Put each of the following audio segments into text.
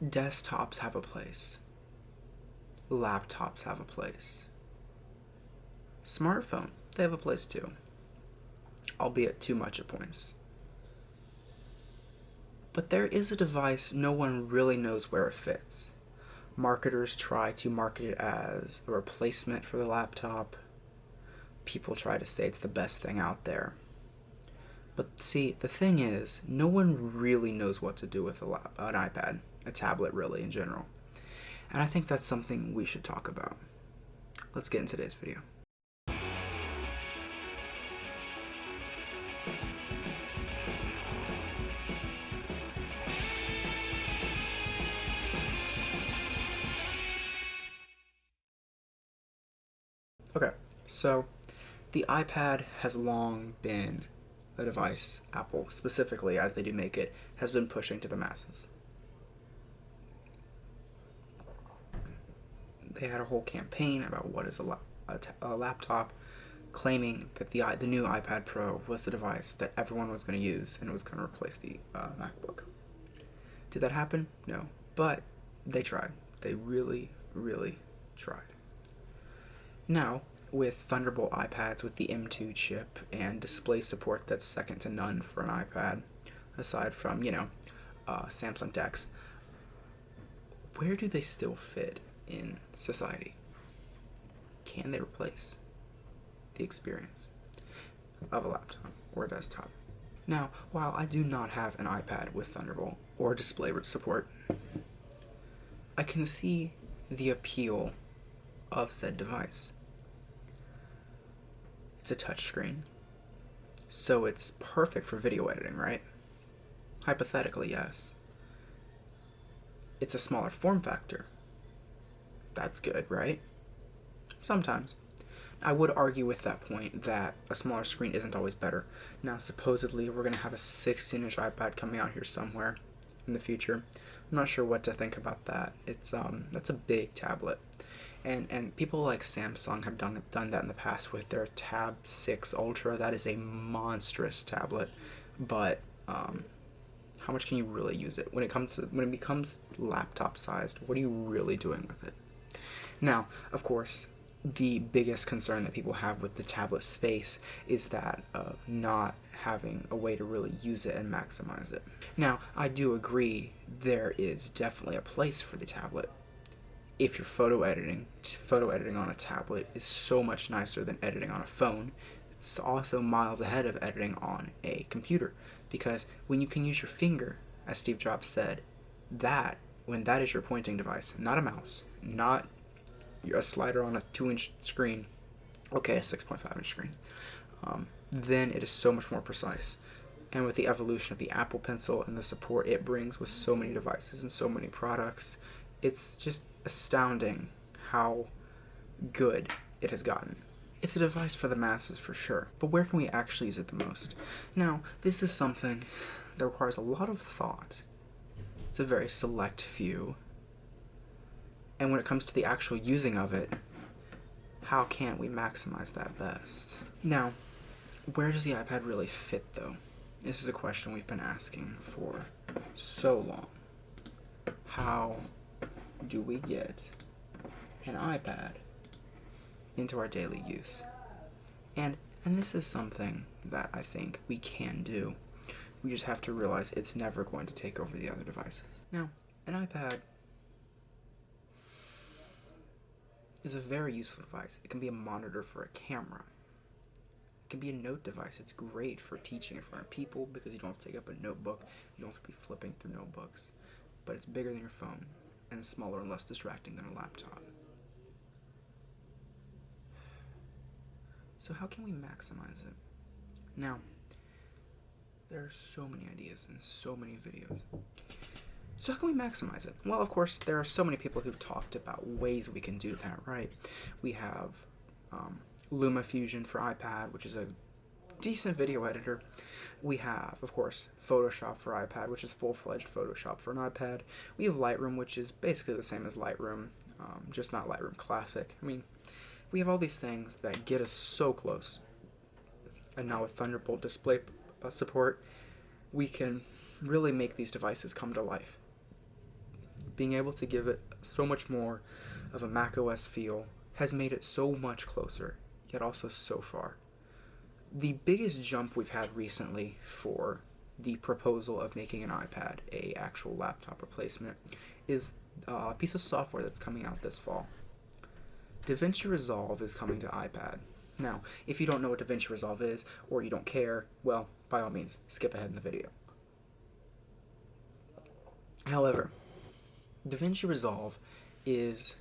Desktops have a place. Laptops have a place. Smartphones, they have a place too, albeit too much at points. But there is a device no one really knows where it fits. Marketers try to market it as a replacement for the laptop. People try to say it's the best thing out there. But see, the thing is, no one really knows what to do with an iPad, a tablet really in general. And I think that's something we should talk about. Let's get into today's video. Okay, so the iPad has long been a device Apple, specifically as they do make it, has been pushing to the masses. They had a whole campaign about what is a laptop, claiming that the new iPad Pro was the device that everyone was going to use and it was going to replace the MacBook. Did that happen? No. But they tried. They really, really tried. Now, with Thunderbolt iPads with the M2 chip and display support that's second to none for an iPad, aside from, Samsung DeX, where do they still fit in society? Can they replace the experience of a laptop or a desktop? Now, while I do not have an iPad with Thunderbolt or display support, I can see the appeal of said device. It's a touchscreen, so it's perfect for video editing, right? Hypothetically, yes. It's a smaller form factor. That's good, right? Sometimes. I would argue with that point that a smaller screen isn't always better. Now, supposedly, we're going to have a 16-inch iPad coming out here somewhere in the future. I'm not sure what to think about that. That's a big tablet. And people like Samsung have done that in the past with their Tab 6 Ultra. That is a monstrous tablet, but how much can you really use it when it becomes laptop sized? What are you really doing with it? Now, of course, the biggest concern that people have with the tablet space is that of not having a way to really use it and maximize it. Now, I do agree there is definitely a place for the tablet. If you're photo editing on a tablet is so much nicer than editing on a phone. It's also miles ahead of editing on a computer, because when you can use your finger, as Steve Jobs said, when that is your pointing device, not a mouse, not a slider on a 2-inch screen, okay, a 6.5-inch screen, then it is so much more precise. And with the evolution of the Apple Pencil and the support it brings with so many devices and so many products, it's just astounding how good it has gotten. It's a device for the masses for sure, but where can we actually use it the most? Now, this is something that requires a lot of thought. It's a very select few. And when it comes to the actual using of it, how can we maximize that best? Now, where does the iPad really fit though? This is a question we've been asking for so long. How do we get an iPad into our daily use? And this is something that I think we can do. We just have to realize it's never going to take over the other devices. Now, an iPad is a very useful device. It can be a monitor for a camera. It can be a note device. It's great for teaching in front of people because you don't have to take up a notebook. You don't have to be flipping through notebooks. But it's bigger than your phone and smaller and less distracting than a laptop. So how can we maximize it? Now, there are so many ideas and so many videos. So how can we maximize it? Well, of course, there are so many people who've talked about ways we can do that, right? We have LumaFusion for iPad, which is a decent video editor. We have, of course, Photoshop for iPad, which is full-fledged Photoshop for an iPad. We have Lightroom, which is basically the same as Lightroom, just not Lightroom Classic. I mean, we have all these things that get us so close. And now with Thunderbolt display support, we can really make these devices come to life. being able to give it so much more of a macOS feel has made it so much closer, yet also so far. The biggest jump we've had recently for the proposal of making an iPad a actual laptop replacement is a piece of software that's coming out this fall. DaVinci Resolve is coming to iPad. Now, if you don't know what DaVinci Resolve is, or you don't care, well, by all means, skip ahead in the video. However, DaVinci Resolve is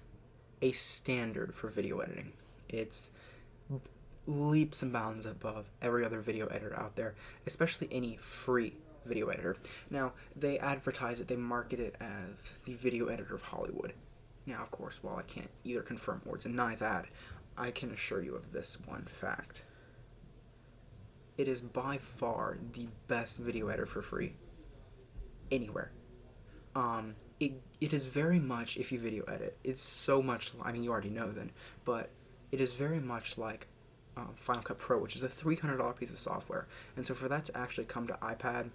a standard for video editing. It's leaps and bounds above every other video editor out there, especially any free video editor. Now, they advertise it, they market it as the video editor of Hollywood. Now, of course, while I can't either confirm or deny that, I can assure you of this one fact. It is by far the best video editor for free anywhere. It is very much, if you video edit, it's so much, I mean, you already know then, but it is very much like Final Cut Pro, which is a $300 piece of software. And so for that to actually come to iPad,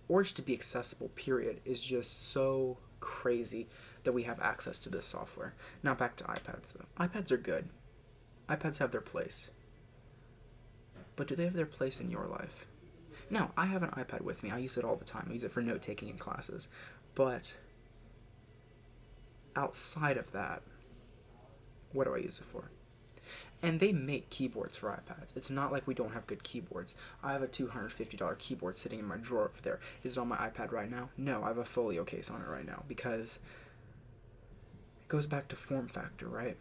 or just to be accessible, period, is just so crazy that we have access to this software. Now back to iPads, though. iPads are good. iPads have their place. But do they have their place in your life? Now, I have an iPad with me. I use it all the time. I use it for note-taking in classes. But outside of that, what do I use it for? And they make keyboards for iPads. It's not like we don't have good keyboards. I have a $250 keyboard sitting in my drawer over there. Is it on my iPad right now? No, I have a folio case on it right now because it goes back to form factor, right?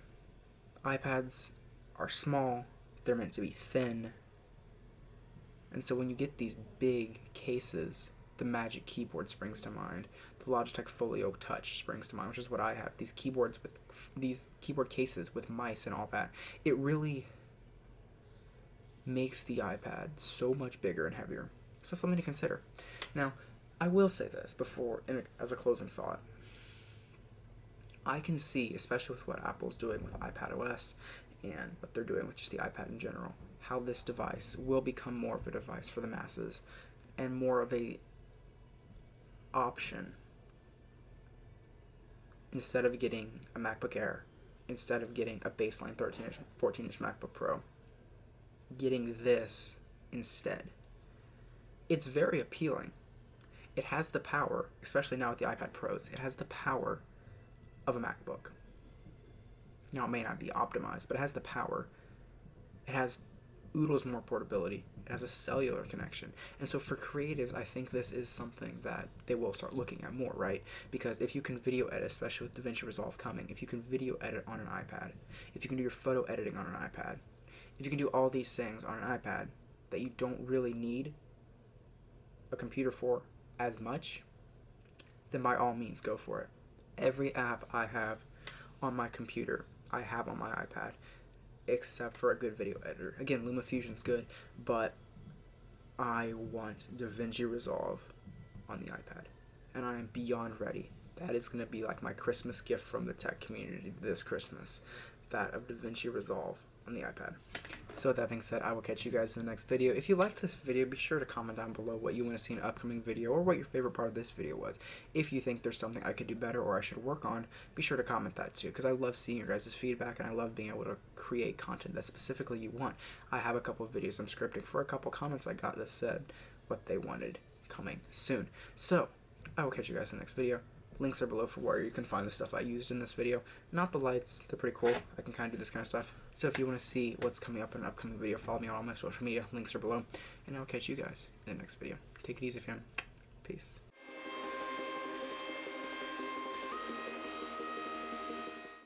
iPads are small. They're meant to be thin. And so when you get these big cases, the Magic Keyboard springs to mind. The Logitech Folio Touch springs to mind, which is what I have. These keyboard cases with mice and all that. It really makes the iPad so much bigger and heavier. So something to consider. Now, I will say this as a closing thought. I can see, especially with what Apple's doing with iPadOS and what they're doing with just the iPad in general, how this device will become more of a device for the masses and more of a option. Instead of getting a MacBook Air, instead of getting a baseline 13-inch, 14-inch MacBook Pro, getting this instead. It's very appealing. It has the power, especially now with the iPad Pros, it has the power of a MacBook. Now, it may not be optimized, but it has the power. It has oodles more portability. It has a cellular connection. And so for creatives, I think this is something that they will start looking at more, right? Because if you can video edit, especially with DaVinci Resolve coming, if you can video edit on an iPad, if you can do your photo editing on an iPad, if you can do all these things on an iPad that you don't really need a computer for as much, then by all means, go for it. Every app I have on my computer, I have on my iPad, except for a good video editor. Again, LumaFusion's good, but I want DaVinci Resolve on the iPad, and I am beyond ready. That is going to be like my Christmas gift from the tech community this Christmas, that of DaVinci Resolve on the iPad. So with that being said, I will catch you guys in the next video. If you liked this video, be sure to comment down below what you want to see in an upcoming video or what your favorite part of this video was. If you think there's something I could do better or I should work on, be sure to comment that too, because I love seeing your guys' feedback and I love being able to create content that specifically you want. I have a couple of videos I'm scripting for a couple comments I got that said what they wanted coming soon. So, I will catch you guys in the next video. Links are below for where you can find the stuff I used in this video. Not the lights, they're pretty cool. I can kind of do this kind of stuff. So if you want to see what's coming up in an upcoming video, follow me on all my social media. Links are below. And I'll catch you guys in the next video. Take it easy, fam. Peace.